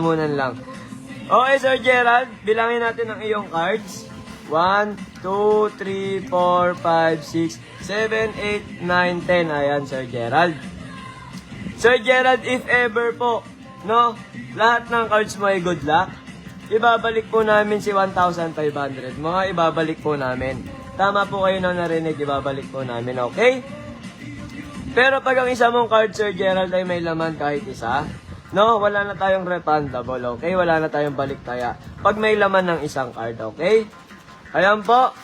Munan lang. Okay, Sir Gerald, bilangin natin ang iyong cards. 1, 2, 3, 4, 5, 6, 7, 8, 9, 10. Ayan, Sir Gerald. Sir Gerald, if ever po, no, lahat ng cards mo ay good luck, ibabalik po namin si 1,500. Mga ibabalik po namin. Tama po kayo na narinig, ibabalik po namin, okay? Pero pag ang isa mong card, Sir Gerald, ay may laman kahit isa, no, wala na tayong refundable, okay? Wala na tayong baliktaya. Pag may laman ng isang card, okay? Ayan po.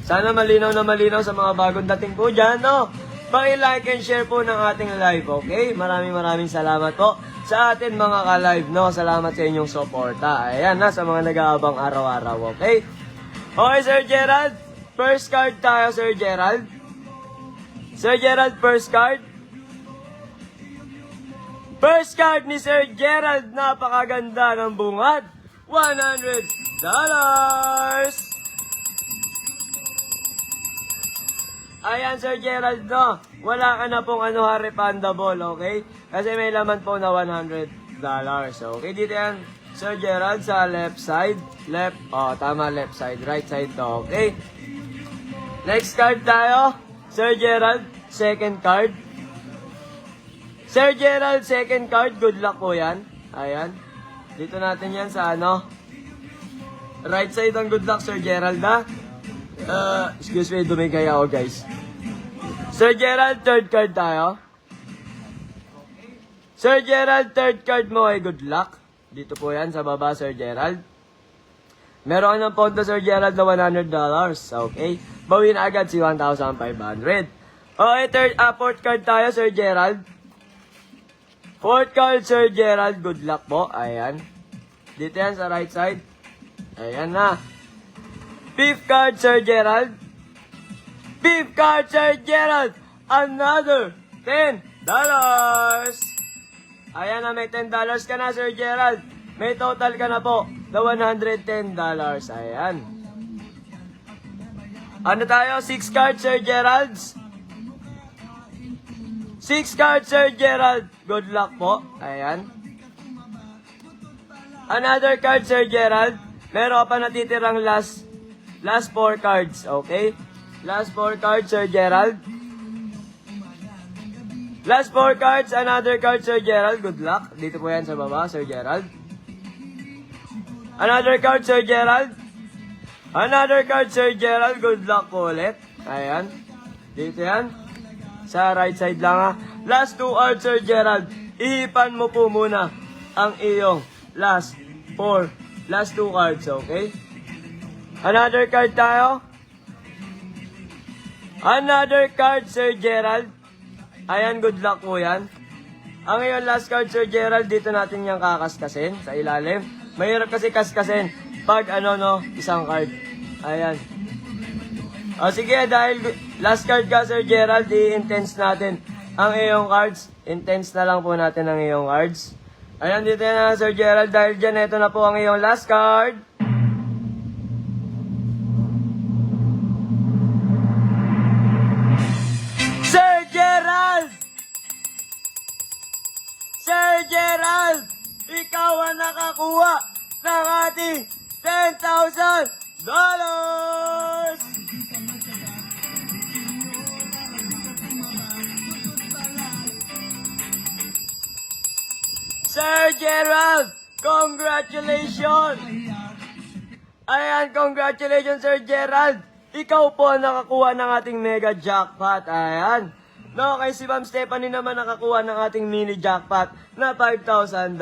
Sana malinaw na malinaw sa mga bagong dating po dyan, no? Paki-like and share po ng ating live, okay? Maraming salamat po sa atin mga ka-live, no? Salamat sa inyong suporta. Ayan na, sa mga nag-aabang araw-araw, okay? Okay, Sir Gerald. First card tayo, Sir Gerald. Sir Gerald, first card. First card ni Sir Gerald, napakaganda ng bungad. $100. Ayan, Sir Gerald, no? Wala ka na pong refundable, okay? Kasi may laman po na $100. Okay, dito yan, Sir Gerald, sa left side. Left, tama, left side. Right side to, okay? Next card tayo. Sir Gerald, second card. Sir Gerald, second card. Good luck po yan. Ayan. Dito natin yan sa right side ang good luck, Sir Gerald, ha? Excuse me, dumigay ako, guys. Sir Gerald, third card tayo. Sir Gerald, third card mo ay good luck. Dito po yan, sa baba, Sir Gerald. Meron ka ng pondo, Sir Gerald, na $100. Okay? Bawin agad si 1,500. Okay, fourth card tayo, Sir Gerald. Fourth card, Sir Gerald, good luck po. Ayan. Dito yan, sa right side. Ayan na. Fifth card, Sir Gerald. Fifth card, Sir Gerald. Another $10. Ayan na, may $10 ka na, Sir Gerald. May total ka na po na $110. Ayan. Ano tayo? 6 cards, Sir Gerald. 6 cards, Sir Gerald. Good luck po. Ayan. Another card, Sir Gerald. Meron pa natitirang last 4 cards. Okay? Last 4 cards, Sir Gerald. Last 4 cards, another card, Sir Gerald. Good luck. Dito po yan sa baba, Sir Gerald. Another card, Sir Gerald. Another card, Sir Gerald. Good luck po ulit. Ayan. Dito yan. Sa right side lang, ha. Last 2 cards, Sir Gerald. Ihipan mo po muna ang iyong last 2 cards, okay? Another card tayo. Another card, Sir Gerald. Ayan, good luck po yan. Ang iyong last card, Sir Gerald, dito natin yung kakaskasin sa ilalim. Mahirap kasi kaskasin pag isang card. Ayan. O sige, dahil last card ka, Sir Gerald, i-intense natin ang iyong cards. Intense na lang po natin ang iyong cards. Ayan, dito na, Sir Gerald. Dahil dyan, ito na po ang iyong last card. Sir Gerald! Sir Gerald! Ikaw ang nakakuha ng ating $10,000! Sir Gerald, congratulations! Ayan, congratulations, Sir Gerald! Ikaw po ang nakakuha ng ating mega jackpot. Ayan. No, kay si Ma'am Stephanie naman nakakuha ng ating mini jackpot na $5,000.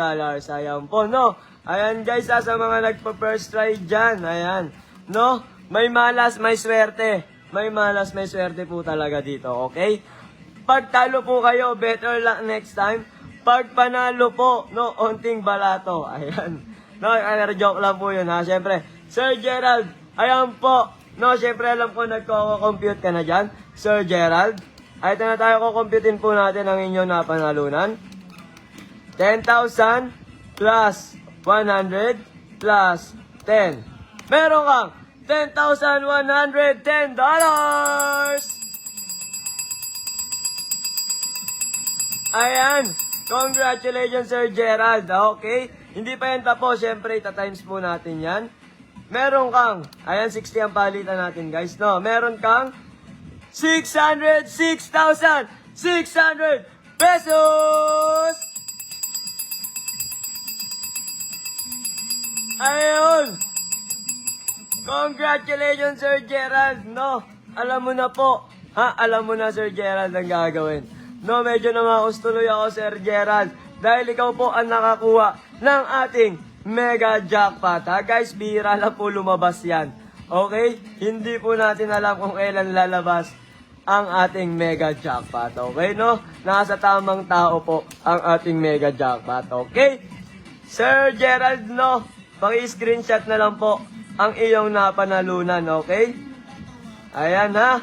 Ayan po, no? Ayan, guys, sa mga nagpa-first try dyan. Ayan. No? May malas, may swerte. May malas, may swerte po talaga dito, okay? Pag talo po kayo, better luck next time. Pag panalo po, no, onting balato. Ayan. No, joke lang po yun, ha? Siyempre, Sir Gerald, ayan po. No, siyempre alam ko nagko-compute ka na dyan, Sir Gerald. Ay, ito na tayo, kukumputin po natin ang inyong napanalunan. 10,000 plus 100 plus 10. Meron kang $10,110! Ayan, congratulations, Sir Gerald. Okay, Hindi pa yan tapos, syempre, ita-times po natin yan. Meron kang, ayan, 60 ang palitan natin, guys, no? Meron kang 606,600 pesos! Ayun! Congratulations, Sir Gerald, no? Alam mo na po, ha? Alam mo na, Sir Gerald, ang gagawin. No, medyo namakus tuloy ako, Sir Gerald, dahil ikaw po ang nakakuha ng ating mega jackpot, ha? Guys, bihira lang po lumabas yan. Okay? Hindi po natin alam kung kailan lalabas ang ating mega jackpot. Okay, no? Nasa tamang tao po ang ating mega jackpot. Okay? Sir Gerald, no? Paki-screenshot na lang po ang iyong napanalunan. Okay? Ayan, ha?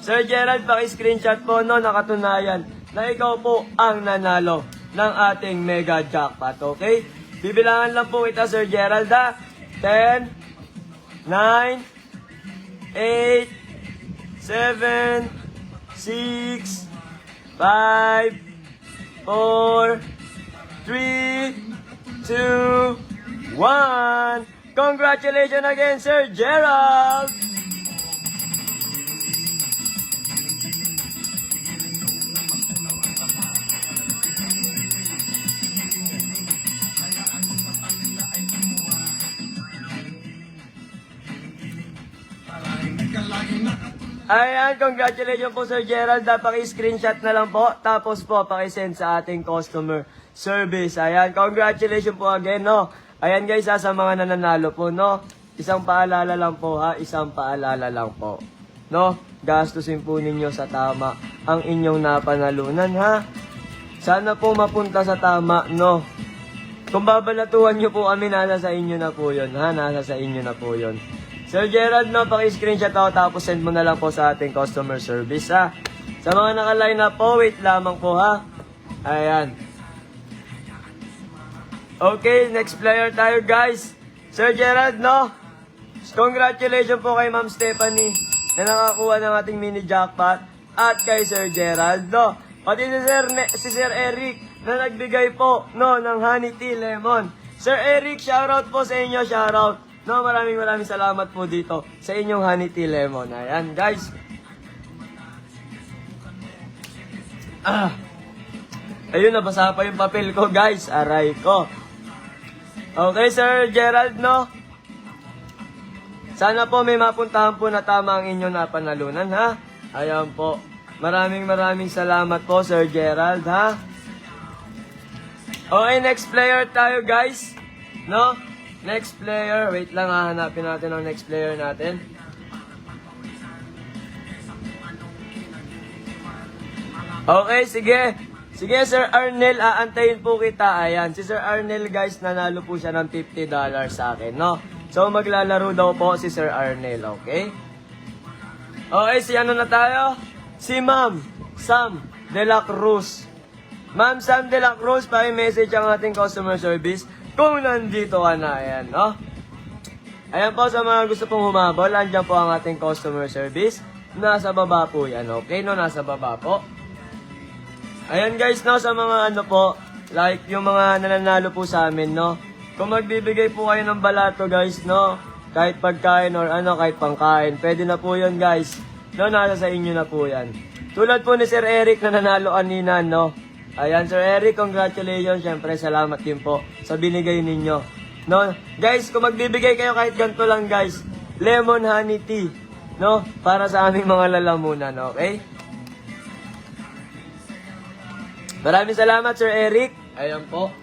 Sir Gerald, paki-screenshot po, no? Nakatunayan na ikaw po ang nanalo ng ating mega jackpot. Okay? Bibilangan lang po kita, Sir Gerald, ha? 10, 9, 8, 7, 6, 5, 4, 3, 2, 1. Congratulations again, Sir Gerald! Ayan, congratulations po, Sir Gerald. Paki-screenshot na lang po. Tapos po, paki-send sa ating customer service. Ayan, congratulations po again, no? Ayan guys, sa mga nananalo po, no? Isang paalala lang po, ha? Isang paalala lang po. No? Gastusin po ninyo sa tama ang inyong napanalunan, ha? Sana po mapunta sa tama, no? Kung babalatuhan nyo po kami, nasa sa inyo na po yun, ha? Nasa sa inyo na po yun. Sir Gerald, no, paki-screenshot ako tapos send mo na lang po sa ating customer service, ha. Sa mga naka-line up po, wait lamang po, ha. Ayan. Okay, next player tayo, guys. Sir Gerald, no, congratulations po kay Ma'am Stephanie na nakakuha ng ating mini jackpot at kay Sir Gerald, no. Pati si Sir Eric na nagbigay po, no, ng honey tea lemon. Sir Eric, shoutout po sa inyo, shoutout. No, maraming salamat po dito sa inyong honey tea lemon. Ayan, guys. Ayun, nabasa pa yung papel ko, guys. Aray ko. Okay, Sir Gerald, no? Sana po may mapuntahan po na tama ang inyong napanalunan, ha? Ayan po. Maraming salamat po, Sir Gerald, ha? Okay, next player tayo, guys. No? Next player, wait lang, hahanapin natin ang next player natin. Okay, sige. Sige, Sir Arnel, aantayin po kita. Ayan, si Sir Arnel, guys, nanalo po siya ng $50 sa akin, no? So, maglalaro daw po si Sir Arnel, okay? Okay, si ano na tayo? Si Ma'am Sam de la Cruz. Ma'am Sam de la Cruz, paki-message ang ating customer service kung nandito ka na, ayan, no? Ayan po, sa mga gusto pong humabol, andyan po ang ating customer service. Nasa baba po yan, okay, no? Nasa baba po. Ayan guys, no, sa mga ano po, like yung mga nananalo po sa amin, no? Kung magbibigay po kayo ng balato, guys, no? Kahit pagkain or ano, kahit pangkain, pwede na po yun, guys. No, nasa sa inyo na po yan. Tulad po ni Sir Eric na nanalo kanina, no? Ayan, Sir Eric, congratulations. Siyempre, salamat din po sa binigay ninyo. No? Guys, kung magbibigay kayo kahit ganito lang, guys, lemon honey tea, no? Para sa aming mga lalamunan, okay? Maraming salamat, Sir Eric. Ayan po.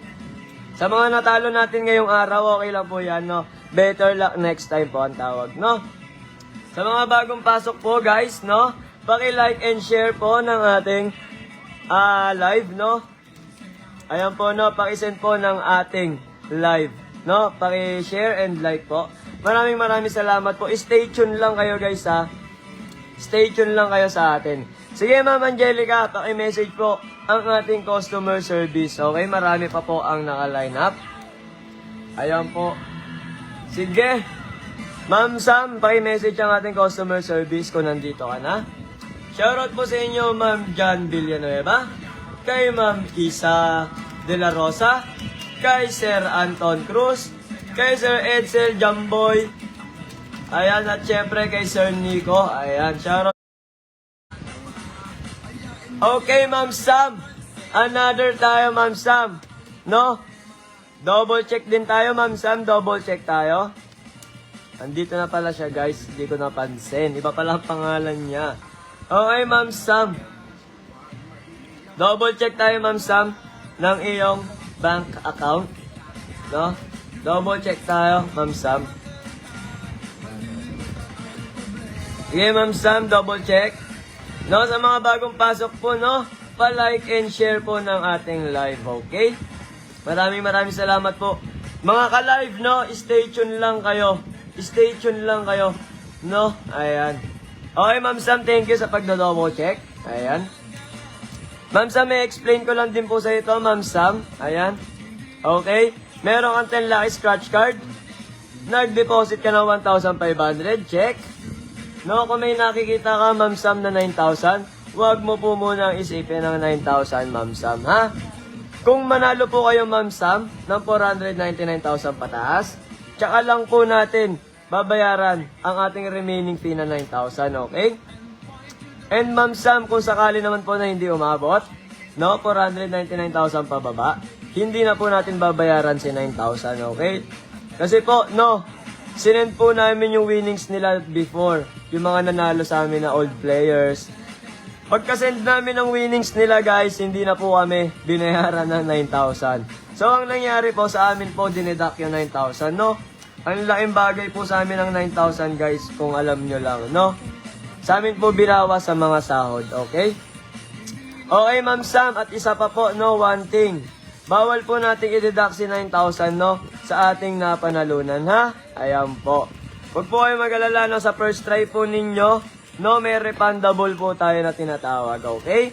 Sa mga natalo natin ngayong araw, okay lang po yan, no? Better luck next time po ang tawag, no? Sa mga bagong pasok po, guys, no? Paki-like and share po ng ating live, no? Ayan po, no? Paki-send po ng ating live, no? Paki-share and like po. Maraming salamat po. Stay tuned lang kayo, guys, ha? Stay tuned lang kayo sa atin. Sige, Ma'am Angelica, paki-message po ang ating customer service. Okay, marami pa po ang naka-line up. Ayan po. Sige. Ma'am Sam, paki-message ang ating customer service kung nandito ka na. Shoutout po sa inyo, Ma'am John Villanueva, kay Ma'am Isa de la Rosa, kay Sir Anton Cruz, kay Sir Edsel Jamboy, ayan, at syempre kay Sir Nico, ayan, shoutout. Okay, Ma'am Sam, another tayo, Ma'am Sam, no? Double check din tayo, Ma'am Sam, double check tayo. Andito na pala siya, guys, hindi ko napansin, iba pala ang pangalan niya. Okay, Ma'am Sam, double check tayo, Ma'am Sam, ng iyong bank account, no? Double check tayo, Ma'am Sam. Okay, Ma'am Sam, double check. No, sa mga bagong pasok po, no, pa-like and share po ng ating live, okay? Maraming salamat po. Mga ka-live, no, stay tuned lang kayo. Stay tuned lang kayo, no? Ayan. Okay, Ma'am Sam, thank you sa pagdo-double check. Ayan. Ma'am Sam, may explain ko lang din po sa ito, Ma'am Sam. Ayan. Okay. Meron kang 10 lucky scratch card. Nag-deposit ka ng 1,500. Check. No, kung may nakikita ka, Ma'am Sam, na 9,000, huwag mo po munang isipin ng 9,000, Ma'am Sam, ha? Kung manalo po kayo, Ma'am Sam, ng 499,000 pataas, tsaka lang po natin babayaran ang ating remaining fee na 9,000, okay? And Ma'am Sam, kung sakali naman po na hindi umabot, no, 499,000 pababa, hindi na po natin babayaran si 9,000, okay? Kasi po, no, sinend po namin yung winnings nila before, yung mga nanalo sa amin na old players. Pagka-send namin ng winnings nila, guys, hindi na po kami binayaran ng 9,000. So, ang nangyari po sa amin po, dineduct yung 9,000, no? Ang laking bagay po sa amin ng 9,000, guys, kung alam nyo lang, no? Sa amin po binawa sa mga sahod, okay? Okay, Ma'am Sam, at isa pa po, no, one thing. Bawal po nating i-deduct si 9,000, no, sa ating napanalunan, ha? Ayan po. Huwag po kayo mag-alala, no, sa first try po ninyo, no, may refundable po tayo na tinatawag, okay?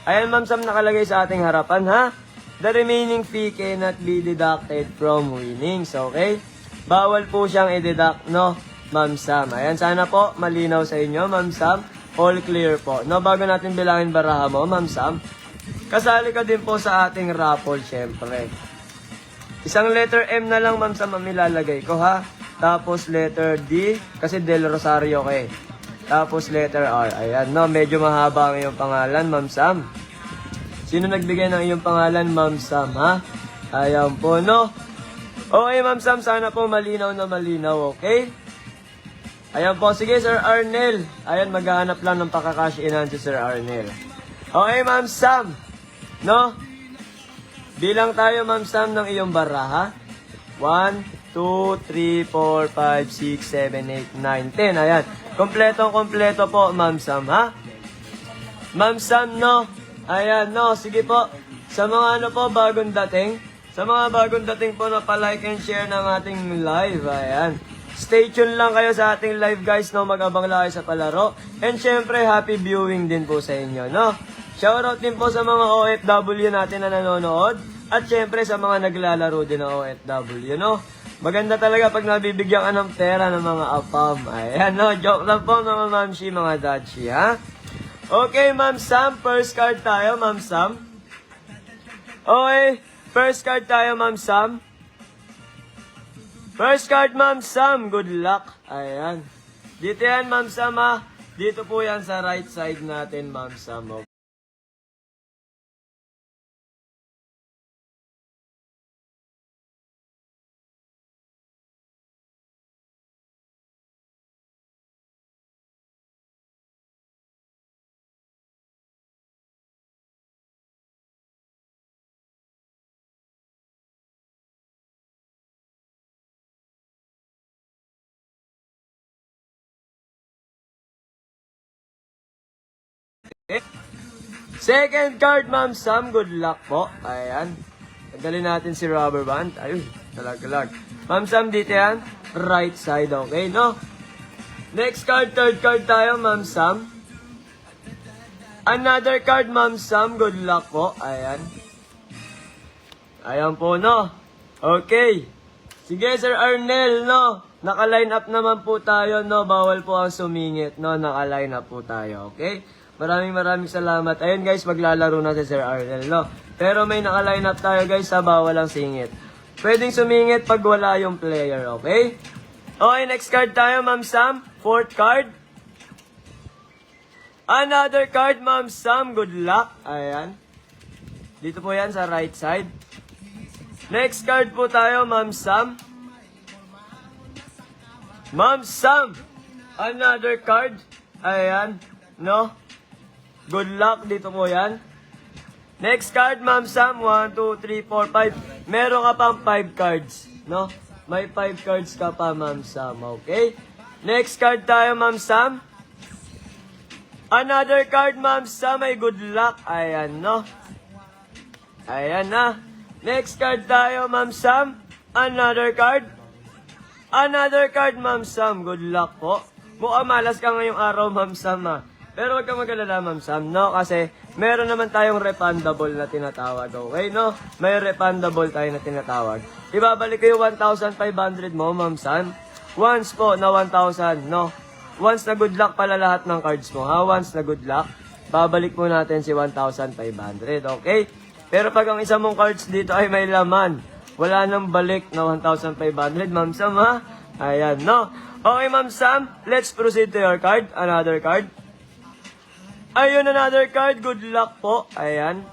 Ayan, Ma'am Sam, nakalagay sa ating harapan, ha? The remaining fee cannot be deducted from winnings, okay? Bawal po siyang i-deduct, no, Ma'am Sam. Ayan, sana po malinaw sa inyo, Ma'am Sam. All clear po. No, bago natin bilangin baraha mo, Ma'am Sam, kasali ka din po sa ating raffle, syempre. Isang letter M na lang, Ma'am Sam, ang ilalagay ko, ha? Tapos letter D, kasi Del Rosario ka eh. Tapos letter R. Ayan, no, medyo mahaba ang iyong pangalan, Ma'am Sam. Sino nagbigay ng iyong pangalan, Ma'am Sam, ha? Ayan po, no? Okay, Ma'am Sam, sana po malinaw na malinaw, okay? Ayan po, sige, Sir Arnel. Ayan, maghahanap lang ng pakakash inan si Sir Arnel. Okay, Ma'am Sam, no? Bilang tayo, Ma'am Sam, ng iyong baraha. 1, 2, 3, 4, 5, 6, 7, 8, 9, 10. Ayan, kompleto po, Ma'am Sam, ha? Ma'am Sam, no? Ayan, no, sige po. Sa mga ano po, bagong dating. Sa mga bagong dating po na pa-like and share ng ating live, ayan. Stay tuned lang kayo sa ating live, guys, no? Mag-abang lang kayo sa palaro. And syempre, happy viewing din po sa inyo, no? Shoutout din po sa mga OFW natin na nanonood. At syempre, sa mga naglalaro din ng OFW, no? Maganda talaga pag nabibigyan ka ng pera ng mga apam. Ayan, no? Joke lang po, mga mamshi, mga dadshi, ha? Okay, Ma'am Sam, first card tayo, Ma'am Sam. Okay, first card tayo, Ma'am Sam. First card, Ma'am Sam. Good luck. Ayan. Dito yan, Ma'am Sam, ha. Dito po yan sa right side natin, Ma'am Sam. Okay. Second card, Ma'am Sam. Good luck po. Ayan. Tanggalin natin si rubber band. Ayun, talag-talag. Ma'am Sam, dito yan. Right side, okay, no? Next card, third card tayo, Ma'am Sam. Another card, Ma'am Sam. Good luck po. Ayan. Ayan po, no? Okay. Sige, Sir Arnel, no? Naka-line up naman po tayo, no? Bawal po ang sumingit, no? Naka-line up po tayo, okay? Maraming salamat. Ayun, guys, maglalaro na si Sir Arnel, no? Pero may naka-line up tayo, guys, sa bawal ang singit. pwedeng sumingit pag wala yung player, okay? Okay, next card tayo, Ma'am Sam. Fourth card. Another card, Ma'am Sam. Good luck. Ayan. Dito po yan sa right side. Next card po tayo, Ma'am Sam. Ma'am Sam. Another card. Ayan. No? Good luck. Dito po yan. Next card, Ma'am Sam. 1, 2, 3, 4, 5. Meron ka pang 5 cards. No? May 5 cards ka pa, Ma'am Sam. Okay? Next card tayo, Ma'am Sam. Another card, Ma'am Sam. Ay, good luck. Ayan, no? Ayan na. Next card tayo, Ma'am Sam. Another card. Another card, Ma'am Sam. Good luck po. Mukhang malas ka ngayong araw, Ma'am Sam, ha? Pero huwag kang mag-alala, Ma'am Sam, no? Kasi meron naman tayong refundable na tinatawag, okay, no? May refundable tayo na tinatawag. Ibabalik ko yung 1,500 mo, Ma'am Sam. Once po na 1,000, no? Once na good luck pala lahat ng cards mo, ha? Once na good luck, babalik mo natin si 1,500, okay? Pero pag ang isa mong cards dito ay may laman, wala nang balik na 1,500, Ma'am Sam, ha? Ayan, no? Okay, Ma'am Sam, let's proceed to your card. Another card. Ayun, another card. Good luck po. Ayan.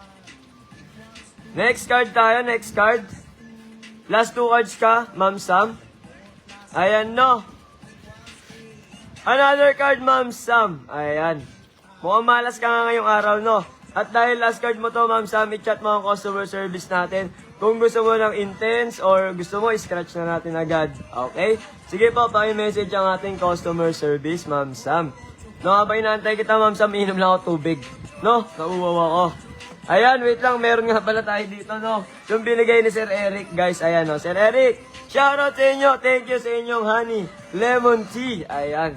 Next card tayo, next card. Last 2 cards ka, Ma'am Sam. Ayan, no? Another card, Ma'am Sam. Ayan. Mukhang malas ka nga ngayong araw, no? At dahil last card mo to, Ma'am Sam, i-chat mo ang customer service natin. Kung gusto mo ng intense or gusto mo, scratch na natin agad. Okay? Sige po, paki-message ang ating customer service, Ma'am Sam. No, habang inaantay kita, Ma'am Sam, inom lang ako tubig. No, nauuwaw ako. Ayan, wait lang, meron nga pala tayo dito, no? Yung binigay ni Sir Eric, guys. Ayan, no? Sir Eric, shoutout sa inyo. Thank you sa inyong honey lemon tea. Ayan.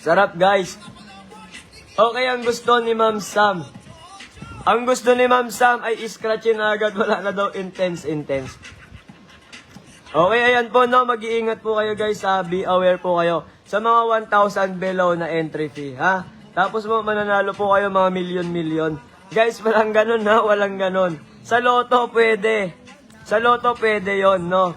Sarap, guys. Okay, ang gusto ni Ma'am Sam. Ang gusto ni Ma'am Sam ay scratchin na agad. Wala na daw intense. Okay, ayan po, no? Mag-iingat po kayo, guys, ha? Be aware po kayo sa mga 1,000 below na entry fee, ha? Tapos mo, mananalo po kayo mga milyon. Guys, walang ganun, ha? Walang ganun. Sa loto, pwede. Sa loto, pwede yon, no?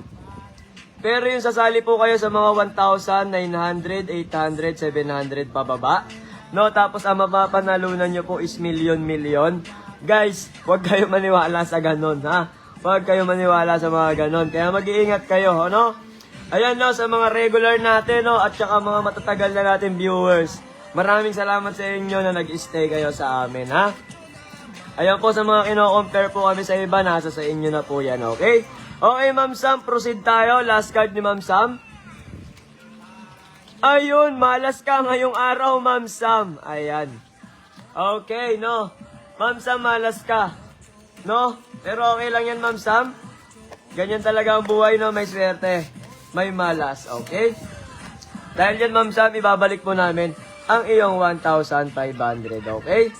Pero yung sasali po kayo sa mga 1,900, 800, 700 pababa, no? Tapos ang mapapanalunan nyo po is milyon. Guys, huwag kayo maniwala sa ganun, ha? Huwag kayo maniwala sa mga ganun. Kaya mag-iingat kayo, no? Ayan, no, sa mga regular natin, no, at saka mga matatagal na natin viewers. Maraming salamat sa inyo na nag-stay kayo sa amin, ha? Ayan po, sa mga kino-compare po kami sa iba, nasa sa inyo na po yan, okay? Okay, Ma'am Sam, proceed tayo. Last card ni Ma'am Sam. Ayun, malas ka ngayong araw, Ma'am Sam. Ayan. Okay, no? Ma'am Sam, malas ka. No? Pero okay lang yan, Ma'am Sam. Ganyan talaga ang buhay, no? May swerte. May malas, okay? Dahil yan, Ma'am Sam, ibabalik po namin ang iyong 1,500, okay?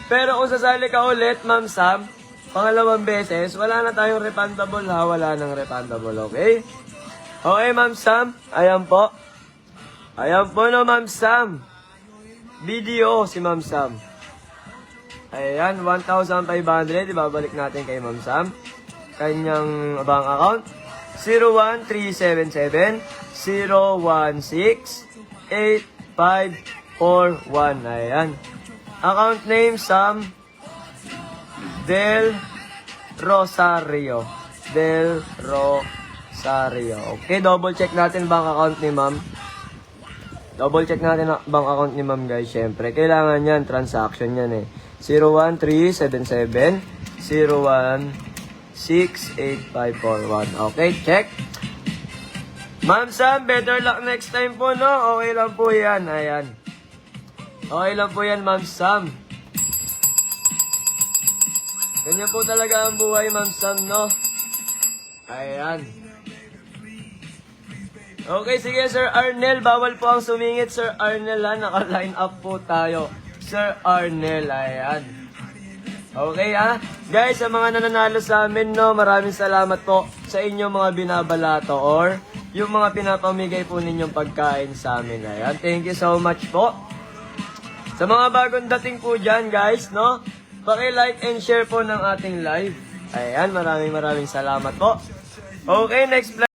Pero kung sasali ka ulit, Ma'am Sam, pangalawang beses, wala na tayong refundable, ha? Wala nang refundable, okay? Okay, Ma'am Sam. Ayan po. Ayan po, no, Ma'am Sam. Video si Ma'am Sam. Ayan, 1,500. Ibabalik natin kay Ma'am Sam. Kanyang bank account. 01377-016-8541. Ayan. Account name, Sam Del Rosario. Okay, double check natin bank account ni Ma'am. Double check natin ang bank account ni Ma'am, guys. Syempre, kailangan yan. Transaction yan, eh. 01377-016-8541. Okay, check. Ma'am Sam, better luck next time po, no? Okay lang po yan. Ayan. Okay lang po yan, Ma'am Sam. Ganyan po talaga ang buhay, Ma'am Sam, no? Ayan. Okay, sige, Sir Arnel. Bawal po ang sumingit, Sir Arnel, ha? Naka-line up po tayo. Sir Arnel, ayan. Okay, ha? Guys, sa mga nananalo sa amin, no? Maraming salamat po sa inyong mga binabalato or yung mga pinapamigay po ninyong pagkain sa amin. Ayan, thank you so much po. Sa mga bagong dating po dyan, guys, no? paki-like and share po ng ating live. Ayan, maraming salamat po. Okay, next vlog.